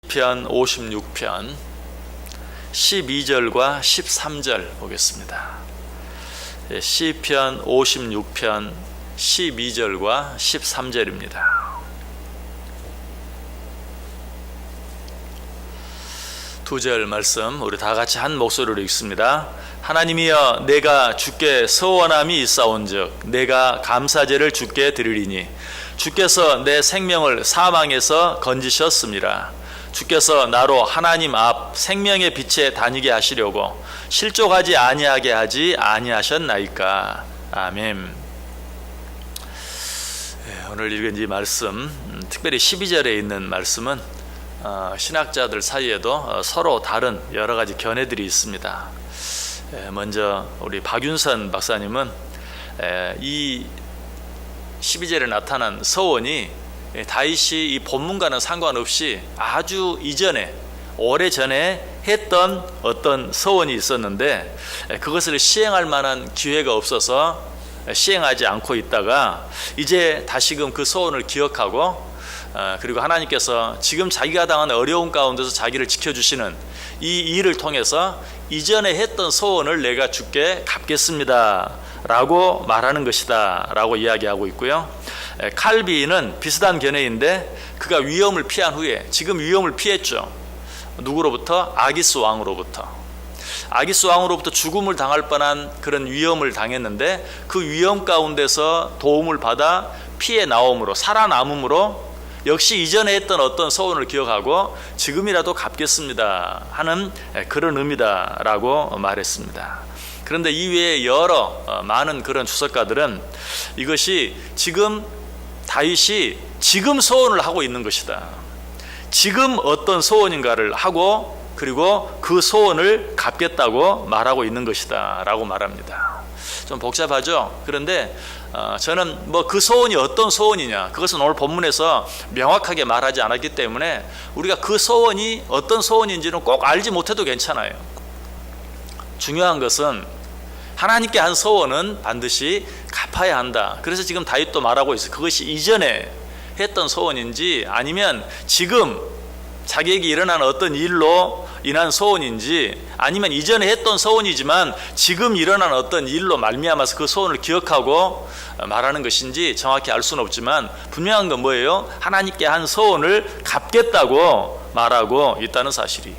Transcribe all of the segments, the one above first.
시편 56편 12절과 13절 보겠습니다. 시편 56편 12절과 13절입니다. 두 절 말씀 우리 다 같이 한 목소리로 읽습니다. 하나님이여, 내가 주께 서원함이 있사온즉 내가 감사제를 주께 드리리니 주께서 내 생명을 사망에서 건지셨습니다. 주께서 나로 하나님 앞 생명의 빛에 다니게 하시려고 실족하지 아니하게 하지 아니하셨나이까. 아멘. 오늘 읽은 이 말씀, 특별히 12절에 있는 말씀은 신학자들 사이에도 서로 다른 여러 가지 견해들이 있습니다. 먼저 우리 박윤선 박사님은 이 12절에 나타난 서원이 다윗이 이 본문과는 상관없이 아주 이전에 오래전에 했던 어떤 서원이 있었는데 그것을 시행할 만한 기회가 없어서 시행하지 않고 있다가 이제 다시금 그 서원을 기억하고 그리고 하나님께서 지금 자기가 당한 어려운 가운데서 자기를 지켜주시는 이 일을 통해서 이전에 했던 서원을 내가 주께 갚겠습니다 라고 말하는 것이다 라고 이야기하고 있고요. 칼빈은 비슷한 견해인데 그가 위험을 피한 후에 지금 위험을 피했죠. 누구로부터? 아기스 왕으로부터. 아기스 왕으로부터 죽음을 당할 뻔한 그런 위험을 당했는데 그 위험 가운데서 도움을 받아 피해 나옴으로 살아남음으로 역시 이전에 했던 어떤 서원을 기억하고 지금이라도 갚겠습니다 하는 그런 의미다라고 말했습니다. 그런데 이외에 여러 많은 그런 주석가들은 이것이 지금 다윗이 지금 서원을 하고 있는 것이다. 지금 어떤 서원인가를 하고 그리고 그 서원을 갚겠다고 말하고 있는 것이다 라고 말합니다. 좀 복잡하죠? 그런데 저는 뭐 그 소원이 어떤 소원이냐 그것은 오늘 본문에서 명확하게 말하지 않았기 때문에 우리가 그 소원이 어떤 소원인지는 꼭 알지 못해도 괜찮아요. 중요한 것은 하나님께 한 소원은 반드시 갚아야 한다. 그래서 지금 다윗도 말하고 있어요. 그것이 이전에 했던 소원인지 아니면 지금 자기에게 일어난 어떤 일로 인한 소원인지 아니면 이전에 했던 소원이지만 지금 일어난 어떤 일로 말미암아서 그 소원을 기억하고 말하는 것인지 정확히 알 수는 없지만 분명한 건 뭐예요? 하나님께 한 소원을 갚겠다고 말하고 있다는 사실이.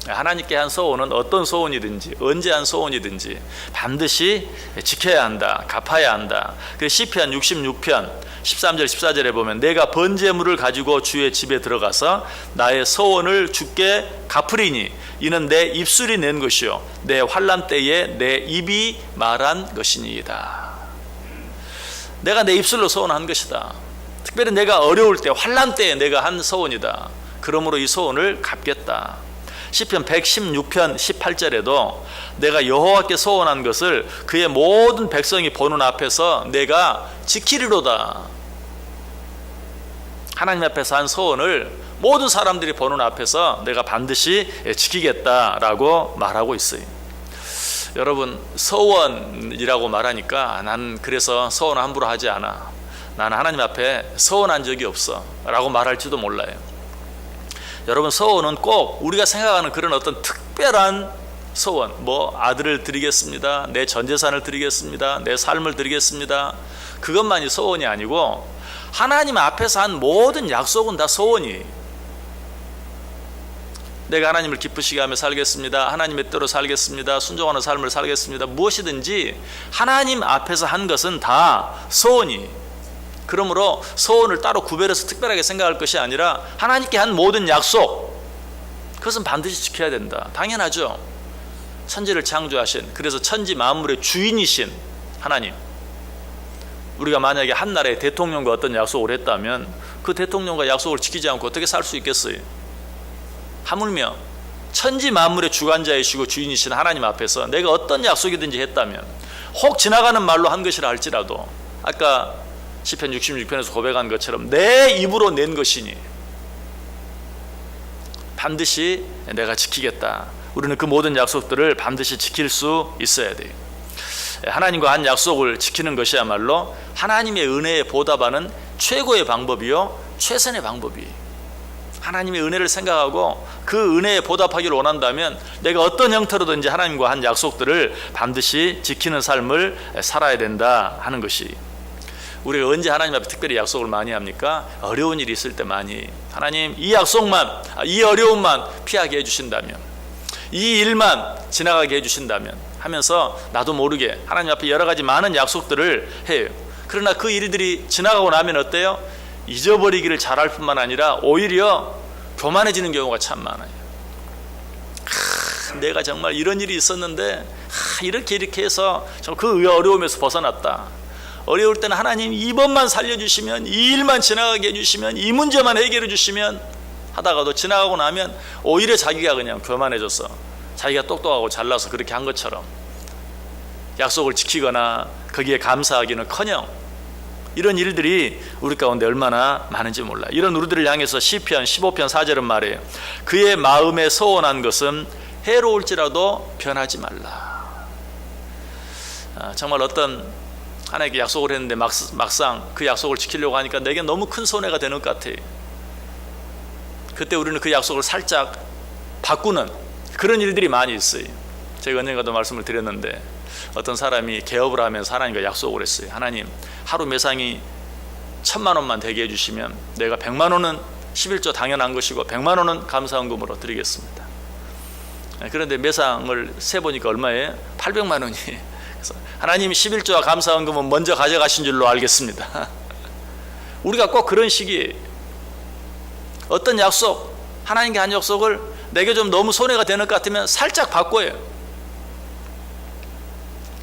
하나님께 한 소원은 어떤 소원이든지 언제 한 소원이든지 반드시 지켜야 한다. 갚아야 한다. 그래서 시편 66편 13절 14절에 보면 내가 번제물을 가지고 주의 집에 들어가서 나의 소원을 주께 갚으리니 이는 내 입술이 낸 것이요 내 환난 때에 내 입이 말한 것이니이다. 내가 내 입술로 소원한 것이다. 특별히 내가 어려울 때 환난 때에 내가 한 소원이다. 그러므로 이 소원을 갚겠다. 시편 116편 18절에도 내가 여호와께 소원한 것을 그의 모든 백성이 보는 앞에서 내가 지키리로다. 하나님 앞에서 한 소원을 모든 사람들이 보는 앞에서 내가 반드시 지키겠다라고 말하고 있어요. 여러분, 서원이라고 말하니까 난 그래서 소원 함부로 하지 않아. 나는 하나님 앞에 서원한 적이 없어 라고 말할지도 몰라요. 여러분, 서원은 꼭 우리가 생각하는 그런 어떤 특별한 소원, 뭐 아들을 드리겠습니다, 내 전재산을 드리겠습니다, 내 삶을 드리겠습니다, 그것만이 소원이 아니고 하나님 앞에서 한 모든 약속은 다 소원이. 내가 하나님을 기쁘시게 하며 살겠습니다, 하나님의 뜻대로 살겠습니다, 순종하는 삶을 살겠습니다, 무엇이든지 하나님 앞에서 한 것은 다 소원이. 그러므로 소원을 따로 구별해서 특별하게 생각할 것이 아니라 하나님께 한 모든 약속, 그것은 반드시 지켜야 된다. 당연하죠. 천지를 창조하신, 그래서 천지 만물의 주인이신 하나님, 우리가 만약에 한 나라의 대통령과 어떤 약속을 했다면 그 대통령과 약속을 지키지 않고 어떻게 살 수 있겠어요? 하물며 천지 만물의 주관자이시고 주인이신 하나님 앞에서 내가 어떤 약속이든지 했다면 혹 지나가는 말로 한 것이라 할지라도 아까 시편 66편에서 고백한 것처럼 내 입으로 낸 것이니 반드시 내가 지키겠다. 우리는 그 모든 약속들을 반드시 지킬 수 있어야 돼요. 하나님과 한 약속을 지키는 것이야말로 하나님의 은혜에 보답하는 최고의 방법이요 최선의 방법이. 하나님의 은혜를 생각하고 그 은혜에 보답하기를 원한다면 내가 어떤 형태로든지 하나님과 한 약속들을 반드시 지키는 삶을 살아야 된다 하는 것이, 우리가 언제 하나님 앞에 특별히 약속을 많이 합니까? 어려운 일이 있을 때 많이, 하나님 이 약속만, 이 어려움만 피하게 해주신다면, 이 일만 지나가게 해주신다면 하면서 나도 모르게 하나님 앞에 여러 가지 많은 약속들을 해요. 그러나 그 일들이 지나가고 나면 어때요? 잊어버리기를 잘할 뿐만 아니라 오히려 교만해지는 경우가 참 많아요. 내가 정말 이런 일이 있었는데 이렇게 해서 그 어려움에서 벗어났다. 어려울 때는 하나님 이번만 살려주시면, 이 일만 지나가게 해주시면, 이 문제만 해결해 주시면 하다가도 지나가고 나면 오히려 자기가 그냥 교만해져서 자기가 똑똑하고 잘나서 그렇게 한 것처럼 약속을 지키거나 거기에 감사하기는커녕 이런 일들이 우리 가운데 얼마나 많은지 몰라. 이런 우리들을 향해서 시편 15편 4절은 말해요. 그의 마음에 서원한 것은 해로울지라도 변하지 말라. 정말 어떤 하나님께 약속을 했는데 막상 그 약속을 지키려고 하니까 내게 너무 큰 손해가 되는 것 같아요. 그때 우리는 그 약속을 살짝 바꾸는 그런 일들이 많이 있어요. 제가 언젠가도 말씀을 드렸는데 어떤 사람이 개업을 하면서 하나님과 약속을 했어요. 하나님, 하루 매상이 1,000만 원만 되게 해주시면 내가 100만 원은 11조 당연한 것이고 100만 원은 감사헌금으로 드리겠습니다. 그런데 매상을 세보니까 얼마예요? 800만 원이. 그래서 하나님 11조와 감사헌금은 먼저 가져가신 줄로 알겠습니다. 우리가 꼭 그런 식이에요. 어떤 약속, 하나님께 한 약속을 내게 좀 너무 손해가 되는 것 같으면 살짝 바꿔요.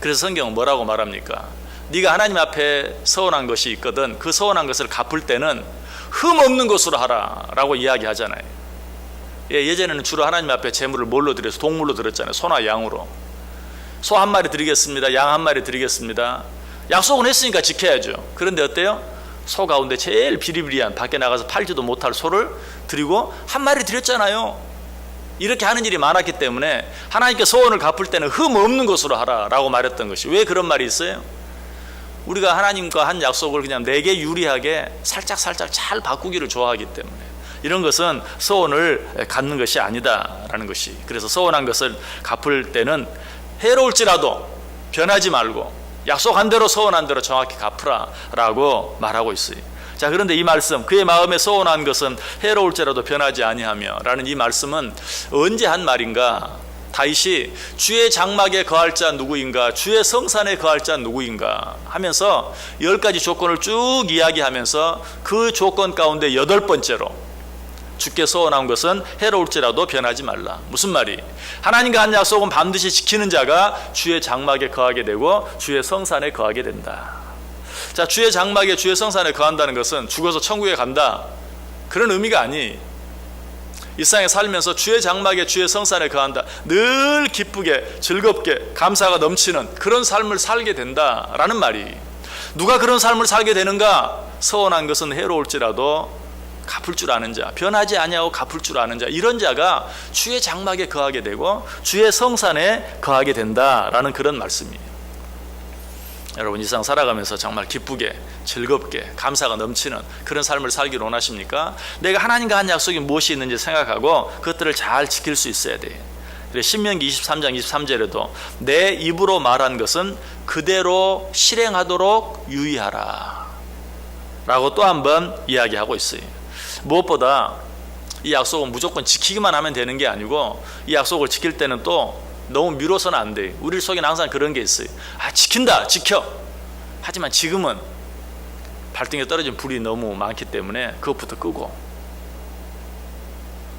그래서 성경은 뭐라고 말합니까? 네가 하나님 앞에 서원한 것이 있거든 그 서원한 것을 갚을 때는 흠 없는 것으로 하라 라고 이야기하잖아요. 예전에는 주로 하나님 앞에 제물을 뭘로 드려서 동물로 드렸잖아요. 소나 양으로. 소 한 마리 드리겠습니다, 양 한 마리 드리겠습니다. 약속은 했으니까 지켜야죠. 그런데 어때요? 소 가운데 제일 비리비리한, 밖에 나가서 팔지도 못할 소를 드리고 한 마리 드렸잖아요. 이렇게 하는 일이 많았기 때문에 하나님께 소원을 갚을 때는 흠 없는 것으로 하라라고 말했던 것이. 왜 그런 말이 있어요? 우리가 하나님과 한 약속을 그냥 내게 유리하게 살짝 잘 바꾸기를 좋아하기 때문에 이런 것은 소원을 갖는 것이 아니다라는 것이. 그래서 소원한 것을 갚을 때는 해로울지라도 변하지 말고 약속한 대로 서원한 대로 정확히 갚으라라고 말하고 있어요. 자, 그런데 이 말씀, 그의 마음에 서원한 것은 해로울지라도 변하지 아니하며 라는 이 말씀은 언제 한 말인가? 다윗이 주의 장막에 거할 자 누구인가, 주의 성산에 거할 자 누구인가 하면서 10가지 조건을 쭉 이야기하면서 그 조건 가운데 8번째로 주께 서원한 것은 해로울지라도 변하지 말라. 무슨 말이? 하나님과 한 약속은 반드시 지키는 자가 주의 장막에 거하게 되고 주의 성산에 거하게 된다. 자, 주의 장막에 주의 성산에 거한다는 것은 죽어서 천국에 간다 그런 의미가 아니. 이 세상에 살면서 주의 장막에 주의 성산에 거한다, 늘 기쁘게 즐겁게 감사가 넘치는 그런 삶을 살게 된다라는 말이. 누가 그런 삶을 살게 되는가? 서원한 것은 해로울지라도 갚을 줄 아는 자, 변하지 아니하고 갚을 줄 아는 자, 이런 자가 주의 장막에 거하게 되고 주의 성산에 거하게 된다라는 그런 말씀이에요. 여러분, 이 세상 살아가면서 정말 기쁘게 즐겁게 감사가 넘치는 그런 삶을 살기를 원하십니까? 내가 하나님과 한 약속이 무엇이 있는지 생각하고 그것들을 잘 지킬 수 있어야 돼요. 신명기 23장 23절에도 내 입으로 말한 것은 그대로 실행하도록 유의하라 라고 또 한 번 이야기하고 있어요. 무엇보다 이 약속은 무조건 지키기만 하면 되는 게 아니고 이 약속을 지킬 때는 또 너무 미뤄서는 안 돼. 우리 속에는 항상 그런 게 있어요. 지킨다, 지켜. 하지만 지금은 발등에 떨어진 불이 너무 많기 때문에 그것부터 끄고,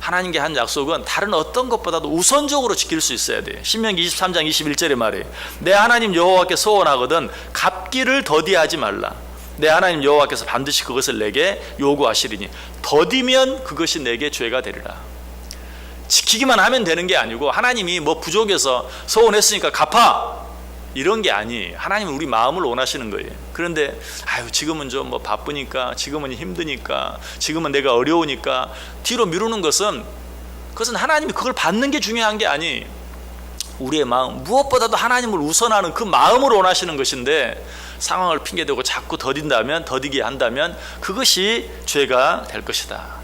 하나님께 한 약속은 다른 어떤 것보다도 우선적으로 지킬 수 있어야 돼. 신명기 23장 21절에 말해 내 하나님 여호와께 서원하거든 갚기를 더디하지 말라. 내 하나님 여호와께서 반드시 그것을 내게 요구하시리니 더디면 그것이 내게 죄가 되리라. 지키기만 하면 되는 게 아니고 하나님이 뭐 부족해서 서원했으니까 갚아 이런 게 아니. 하나님은 우리 마음을 원하시는 거예요. 그런데 지금은 좀 뭐 바쁘니까, 지금은 힘드니까, 지금은 내가 어려우니까 뒤로 미루는 것은, 그것은 하나님이 그걸 받는 게 중요한 게 아니. 우리의 마음, 무엇보다도 하나님을 우선하는 그 마음을 원하시는 것인데 상황을 핑계대고 자꾸 더디게 한다면 그것이 죄가 될 것이다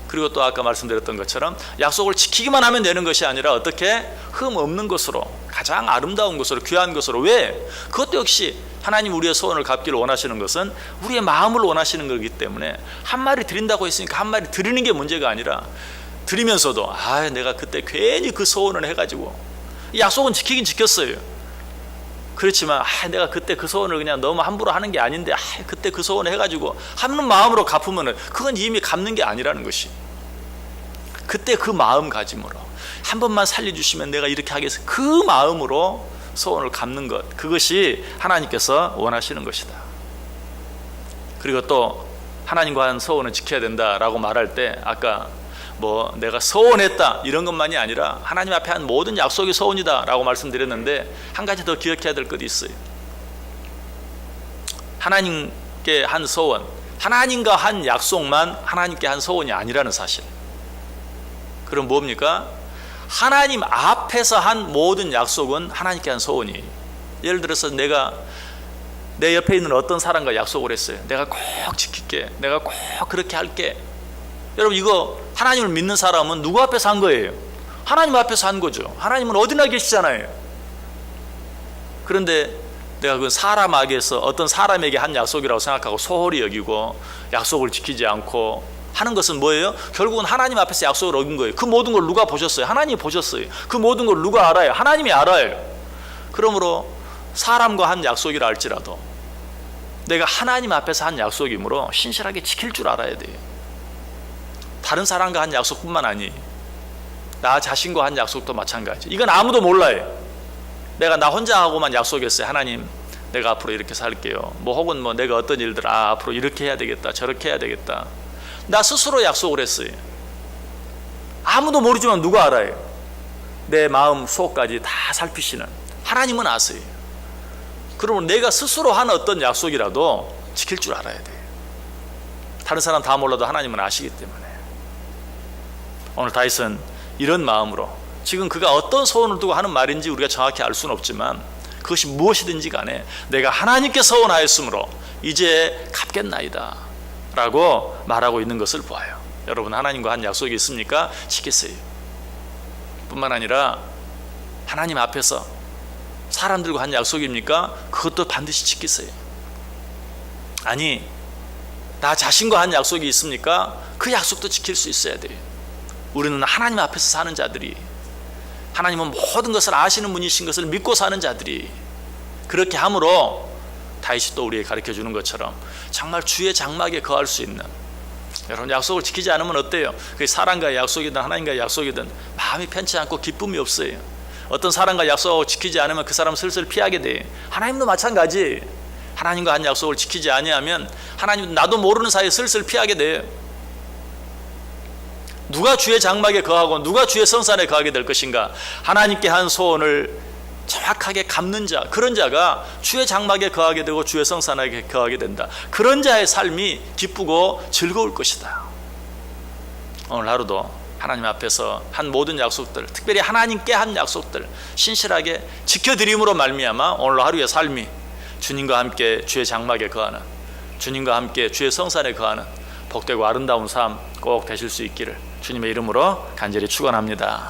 그리고 또 아까 말씀드렸던 것처럼 약속을 지키기만 하면 되는 것이 아니라 어떻게 흠 없는 것으로, 가장 아름다운 것으로, 귀한 것으로. 왜? 그것도 역시 하나님 우리의 소원을 갚기를 원하시는 것은 우리의 마음을 원하시는 거기 때문에 한 마리 드린다고 했으니까 한 마리 드리는 게 문제가 아니라, 드리면서도 내가 그때 괜히 그 소원을 해가지고, 약속은 지키긴 지켰어요. 그렇지만 내가 그때 그 소원을 그냥 너무 함부로 하는 게 아닌데 그때 그 소원을 해가지고 하는 마음으로 갚으면 그건 이미 갚는 게 아니라는 것이, 그때 그 마음가짐으로 한 번만 살려주시면 내가 이렇게 하겠어, 그 마음으로 소원을 갚는 것, 그것이 하나님께서 원하시는 것이다. 그리고 또 하나님과 한 소원을 지켜야 된다라고 말할 때, 아까 내가 소원했다 이런 것만이 아니라 하나님 앞에 한 모든 약속이 소원이다 라고 말씀드렸는데, 한 가지 더 기억해야 될 것이 있어요. 하나님께 한 소원, 하나님과 한 약속만 하나님께 한 소원이 아니라는 사실. 그럼 뭡니까? 하나님 앞에서 한 모든 약속은 하나님께 한 소원이에요. 예를 들어서 내가 내 옆에 있는 어떤 사람과 약속을 했어요. 내가 꼭 지킬게, 내가 꼭 그렇게 할게. 여러분, 이거 하나님을 믿는 사람은 누구 앞에서 한 거예요? 하나님 앞에서 한 거죠. 하나님은 어디나 계시잖아요. 그런데 내가 그 사람에게서 어떤 사람에게 한 약속이라고 생각하고 소홀히 여기고 약속을 지키지 않고 하는 것은 뭐예요? 결국은 하나님 앞에서 약속을 어긴 거예요. 그 모든 걸 누가 보셨어요? 하나님이 보셨어요. 그 모든 걸 누가 알아요? 하나님이 알아요. 그러므로 사람과 한 약속이라 할지라도 내가 하나님 앞에서 한 약속이므로 신실하게 지킬 줄 알아야 돼요. 다른 사람과 한 약속뿐만 아니, 나 자신과 한 약속도 마찬가지. 이건 아무도 몰라요. 내가 나 혼자 하고만 약속했어요. 하나님, 내가 앞으로 이렇게 살게요. 혹은 내가 어떤 일들, 앞으로 이렇게 해야 되겠다, 저렇게 해야 되겠다. 나 스스로 약속을 했어요. 아무도 모르지만 누가 알아요? 내 마음 속까지 다 살피시는 하나님은 아세요. 그러면 내가 스스로 한 어떤 약속이라도 지킬 줄 알아야 돼요. 다른 사람 다 몰라도 하나님은 아시기 때문에. 오늘 다윗은 이런 마음으로, 지금 그가 어떤 소원을 두고 하는 말인지 우리가 정확히 알 수는 없지만 그것이 무엇이든지 간에 내가 하나님께 소원하였으므로 이제 갚겠나이다 라고 말하고 있는 것을 보아요. 여러분, 하나님과 한 약속이 있습니까? 지키세요. 뿐만 아니라 하나님 앞에서 사람들과 한 약속입니까? 그것도 반드시 지키세요. 아니, 나 자신과 한 약속이 있습니까? 그 약속도 지킬 수 있어야 돼요. 우리는 하나님 앞에서 사는 자들이, 하나님은 모든 것을 아시는 분이신 것을 믿고 사는 자들이, 그렇게 함으로 다윗이 또 우리에게 가르쳐 주는 것처럼 정말 주의 장막에 거할 수 있는, 여러분, 약속을 지키지 않으면 어때요? 그게 사람과의 약속이든 하나님과의 약속이든 마음이 편치 않고 기쁨이 없어요. 어떤 사람과 약속을 지키지 않으면 그 사람 슬슬 피하게 돼요. 하나님도 마찬가지. 하나님과 한 약속을 지키지 아니하면 하나님 나도 모르는 사이에 슬슬 피하게 돼요. 누가 주의 장막에 거하고 누가 주의 성산에 거하게 될 것인가? 하나님께 한 소원을 정확하게 갚는 자, 그런 자가 주의 장막에 거하게 되고 주의 성산에 거하게 된다. 그런 자의 삶이 기쁘고 즐거울 것이다. 오늘 하루도 하나님 앞에서 한 모든 약속들, 특별히 하나님께 한 약속들 신실하게 지켜드림으로 말미암아 오늘 하루의 삶이 주님과 함께 주의 장막에 거하는, 주님과 함께 주의 성산에 거하는 복되고 아름다운 삶 꼭 되실 수 있기를 주님의 이름으로 간절히 축원합니다.